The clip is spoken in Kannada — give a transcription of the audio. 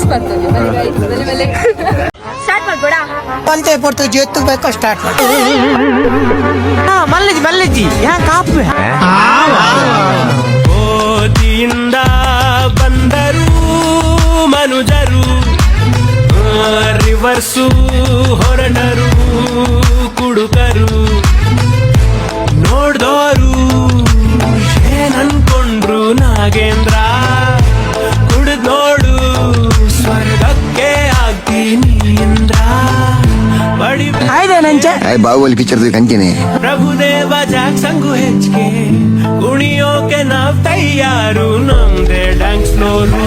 ಬರ್ತದೆ ಮೇಲೆ ಸ್ಟಾರ್ಟ್ ಮಾಡ್ಬೋಡ ಅಂತೆ ಪಡ್ತು ಜೇತು ಬೇಕು ಸ್ಟಾರ್ಟ್ ಮಾಡಿ ಮಲ್ಲಜಿ ಮಲ್ಲಜಿ ಯಾ ಕಾಪು ಓದಿಯಿಂದ ಬಂದರು ಮನುಜರು ರಿವರ್ಸು ಹೊರಟರು ಕುಡುಕರು ನೋಡ್ದೋರು ಏನನ್ಕೊಂಡ್ರು ನಾಗೇಂದ್ರ ಕುಡಿದ್ ನೋಡು ಸ್ವರ್ಗಕ್ಕೆ ಆಗ್ತೀನಿ ಇಂದ್ರ ಬಡಿ ಆಯ್ದೆ ನಂಚೆ ಬಾಹುಬಲಿ ಪಿಕ್ಚರ್ ಕಂಟಿನ್ಯೂ ಪ್ರಭುದೇವ ಜಾಕ್ಸಂಗು ಹೆಚ್ಚಿಗೆ ಕುಣಿಯೋಕೆ ನಾವ್ ತಯಾರು ನಮ್ದೇ ಡ್ಯಾನ್ಸ್ ಫ್ಲೋರು